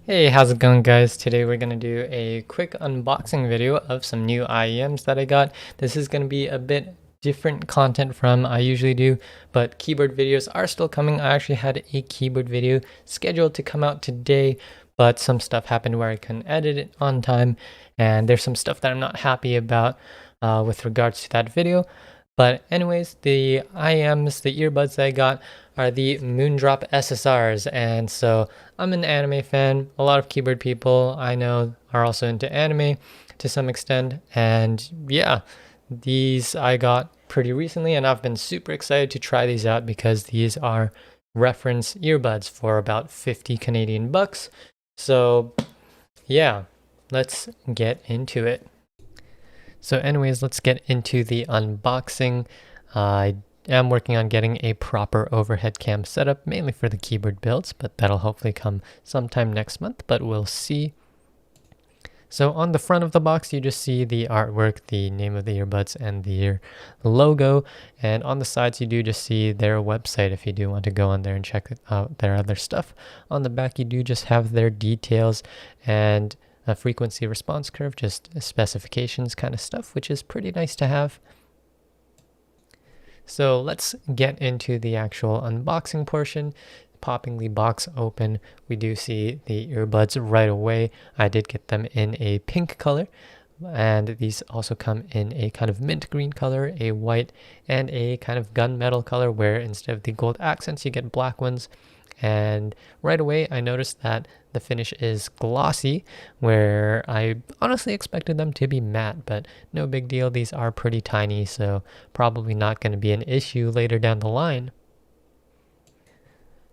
Hey, how's it going, guys? Today we're going to do a quick unboxing video of some new IEMs that I got. This is going to be a bit different content from I usually do, but keyboard videos are still coming. I actually had a keyboard video scheduled to come out today, but some stuff happened where I couldn't edit it on time, and there's some stuff that I'm not happy about with regards to that video. But anyways, the IEMs, the earbuds that I got are the Moondrop SSRs, and so I'm an anime fan. A lot of keyboard people I know are also into anime to some extent, and yeah, these I got pretty recently, and I've been super excited to try these out because these are reference earbuds for about 50 Canadian bucks. So yeah, let's get into it. So anyways, let's get into the unboxing. I am working on getting a proper overhead cam setup, mainly for the keyboard builds, but that'll hopefully come sometime next month, but we'll see. So on the front of the box, you just see the artwork, the name of the earbuds, and their logo. And on the sides, you do just see their website if you do want to go on there and check out their other stuff. On the back, you do just have their details and a frequency response curve, just specifications kind of stuff, which is pretty nice to have. So let's get into the actual unboxing portion. Popping the box open, we do see the earbuds right away. I did get them in a pink color, and these also come in a kind of mint green color, a white, and a kind of gunmetal color, where instead of the gold accents, you get black ones. And right away, I noticed that the finish is glossy, where I honestly expected them to be matte, but no big deal. These are pretty tiny, so probably not going to be an issue later down the line.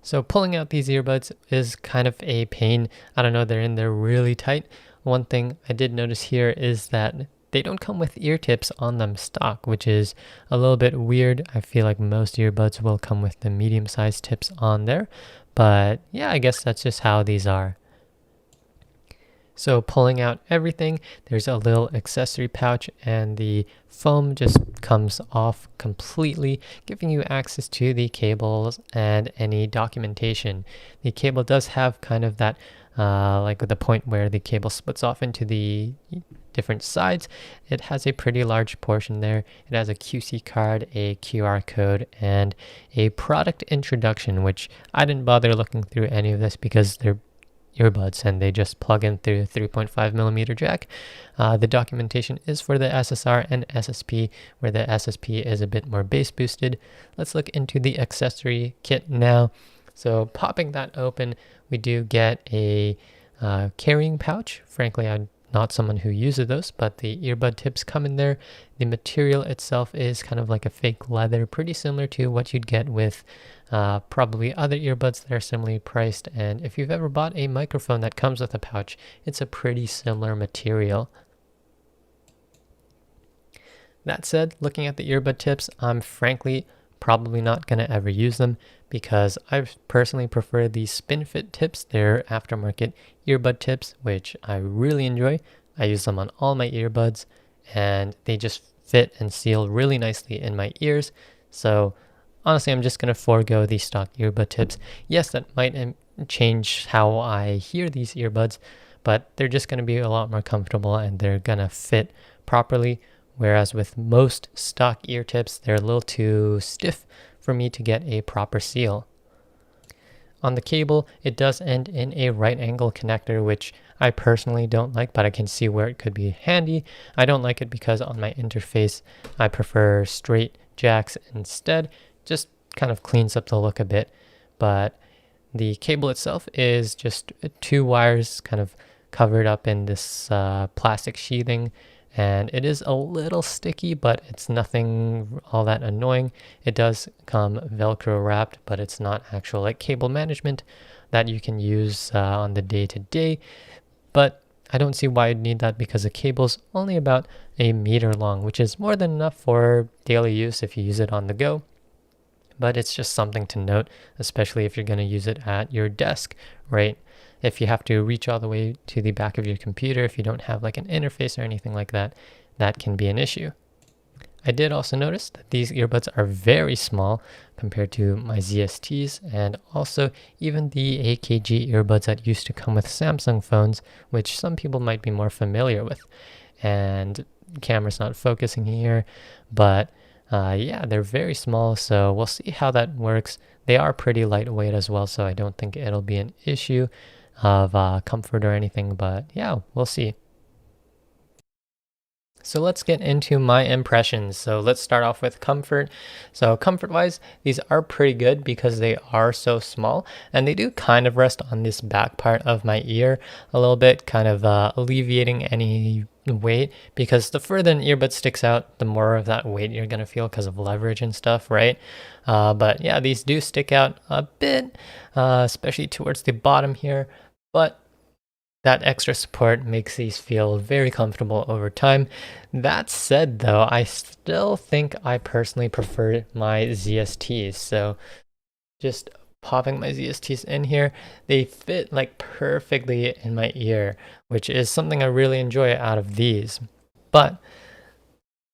So pulling out these earbuds is kind of a pain. I don't know, they're in there really tight. One thing I did notice here is that they don't come with ear tips on them stock, which is a little bit weird. I feel like most earbuds will come with the medium-sized tips on there, but yeah, I guess that's just how these are. So pulling out everything, there's a little accessory pouch, and the foam just comes off completely, giving you access to the cables and any documentation. The cable does have kind of that like the point where the cable splits off into the different sides. It has a pretty large portion there. It has a QC card, a QR code, and a product introduction, which I didn't bother looking through any of this because they're earbuds and they just plug in through a 3.5mm jack. The documentation is for the SSR and SSP, where the SSP is a bit more bass boosted. Let's look into the accessory kit now. So popping that open, we do get a carrying pouch. Frankly, I'm not someone who uses those, but the earbud tips come in there. The material itself is kind of like a fake leather, pretty similar to what you'd get with probably other earbuds that are similarly priced. And if you've ever bought a microphone that comes with a pouch, it's a pretty similar material. That said, looking at the earbud tips, I'm frankly probably not going to ever use them because I personally prefer the SpinFit tips. They're aftermarket earbud tips, which I really enjoy. I use them on all my earbuds, and they just fit and seal really nicely in my ears. So honestly, I'm just going to forego the stock earbud tips. Yes, that might change how I hear these earbuds, but they're just going to be a lot more comfortable and they're going to fit properly. Whereas with most stock ear tips, they're a little too stiff for me to get a proper seal. On the cable, it does end in a right angle connector, which I personally don't like, but I can see where it could be handy. I don't like it because on my interface, I prefer straight jacks instead. Just kind of cleans up the look a bit. But the cable itself is just two wires kind of covered up in this plastic sheathing. And it is a little sticky, but it's nothing all that annoying. It does come Velcro wrapped, but it's not actual like cable management that you can use on the day-to-day. But I don't see why you'd need that because the cable's only about a meter long, which is more than enough for daily use if you use it on the go. But it's just something to note, especially if you're going to use it at your desk, right? If you have to reach all the way to the back of your computer, if you don't have like an interface or anything like that, that can be an issue. I did also notice that these earbuds are very small compared to my ZSTs, and also even the AKG earbuds that used to come with Samsung phones, which some people might be more familiar with. And camera's not focusing here, but yeah, they're very small, so we'll see how that works. They are pretty lightweight as well, so I don't think it'll be an issue of comfort or anything, but yeah, we'll see. So let's get into my impressions. So let's start off with comfort. So comfort wise, these are pretty good because they are so small and they do kind of rest on this back part of my ear a little bit, kind of alleviating any weight, because the further an earbud sticks out, the more of that weight you're going to feel because of leverage and stuff, right? But yeah, these do stick out a bit, especially towards the bottom here. But that extra support makes these feel very comfortable over time. That said, though, I still think I personally prefer my ZSTs. So just popping my ZSTs in here, they fit like perfectly in my ear, which is something I really enjoy out of these. But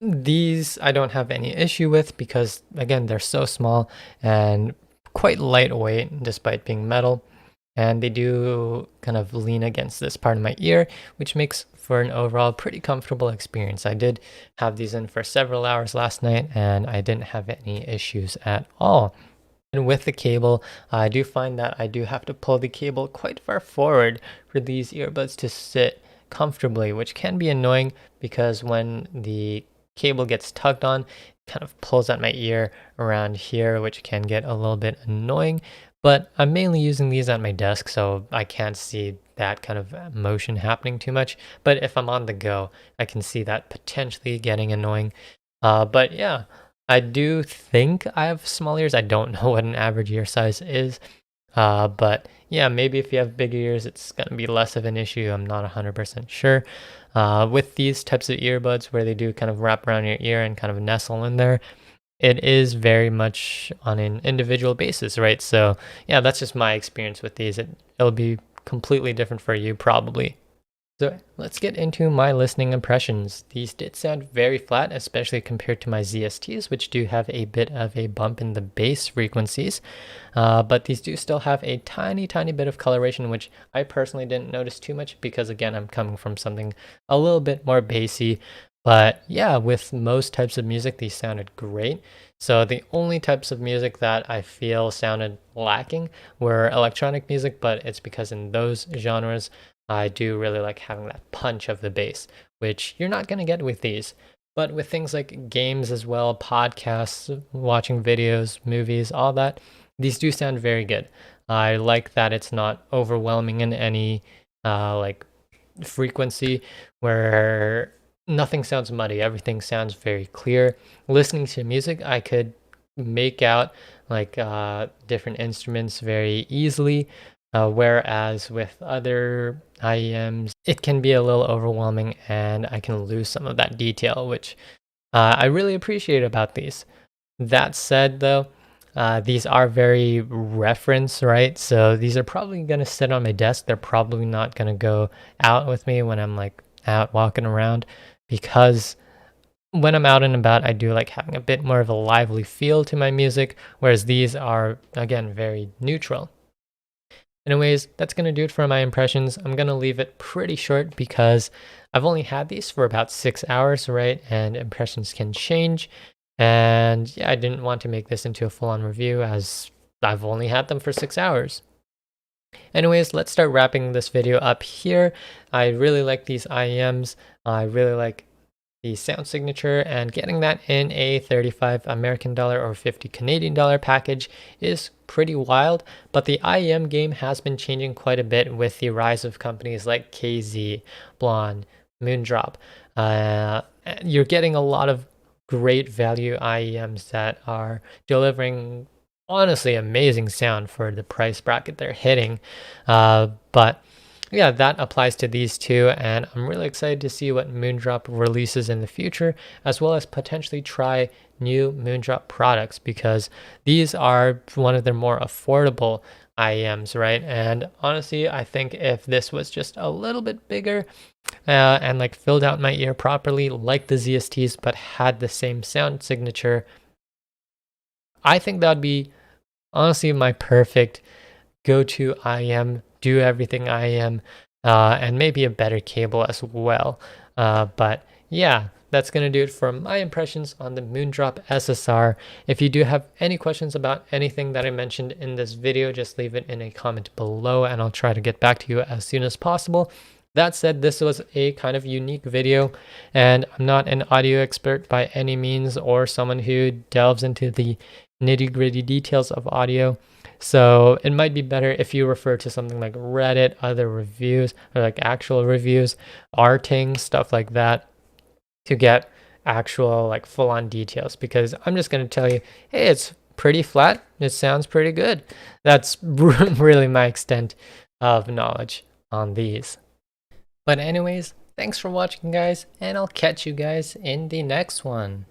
these I don't have any issue with because, again, they're so small and quite lightweight despite being metal. And they do kind of lean against this part of my ear, which makes for an overall pretty comfortable experience. I did have these in for several hours last night and I didn't have any issues at all. And with the cable, I do find that I do have to pull the cable quite far forward for these earbuds to sit comfortably, which can be annoying because when the cable gets tugged on, it kind of pulls at my ear around here, which can get a little bit annoying. But I'm mainly using these at my desk, so I can't see that kind of motion happening too much. But if I'm on the go, I can see that potentially getting annoying. But yeah, I do think I have small ears. I don't know what an average ear size is. But yeah, maybe if you have big ears, it's going to be less of an issue. I'm not 100% sure. With these types of earbuds where they do kind of wrap around your ear and kind of nestle in there, it is very much on an individual basis, right? So yeah, that's just my experience with these. It'll be completely different for you probably. So let's get into my listening impressions. These did sound very flat, especially compared to my ZSTs, which do have a bit of a bump in the bass frequencies. But these do still have a tiny, tiny bit of coloration, which I personally didn't notice too much because, again, I'm coming from something a little bit more bassy. But yeah, with most types of music, these sounded great. So the only types of music that I feel sounded lacking were electronic music, but it's because in those genres, I do really like having that punch of the bass, which you're not going to get with these. But with things like games as well, podcasts, watching videos, movies, all that, these do sound very good. I like that it's not overwhelming in any like frequency where nothing sounds muddy. Everything sounds very clear. Listening to music, I could make out like different instruments very easily. Whereas with other IEMs, it can be a little overwhelming and I can lose some of that detail, which I really appreciate about these. That said, though, these are very reference, right? So these are probably going to sit on my desk. They're probably not going to go out with me when I'm like out walking around because when I'm out and about, I do like having a bit more of a lively feel to my music, whereas these are, again, very neutral. Anyways, that's going to do it for my impressions. I'm going to leave it pretty short because I've only had these for about 6 hours, right? And impressions can change. And yeah, I didn't want to make this into a full-on review as I've only had them for 6 hours. Anyways, let's start wrapping this video up here. I really like these IEMs. I really like the sound signature, and getting that in a 35 American dollar or 50 Canadian dollar package is pretty wild. But the IEM game has been changing quite a bit with the rise of companies like KZ, Blonde, Moondrop. You're getting a lot of great value IEMs that are delivering honestly amazing sound for the price bracket they're hitting. But yeah, that applies to these two, and I'm really excited to see what Moondrop releases in the future, as well as potentially try new Moondrop products, because these are one of their more affordable IEMs, right? And honestly, I think if this was just a little bit bigger and like filled out my ear properly, like the ZSTs, but had the same sound signature, I think that would be honestly my perfect go-to IEM, do everything IEM, and maybe a better cable as well. But yeah, that's going to do it for my impressions on the Moondrop SSR. If you do have any questions about anything that I mentioned in this video, just leave it in a comment below and I'll try to get back to you as soon as possible. That said, this was a kind of unique video, and I'm not an audio expert by any means or someone who delves into the nitty-gritty details of audio. So it might be better if you refer to something like Reddit, other reviews, or like actual reviews, arting, stuff like that, to get actual like full-on details, because I'm just going to tell you, hey, it's pretty flat, it sounds pretty good. That's really my extent of knowledge on these. But anyways, thanks for watching guys, and I'll catch you guys in the next one.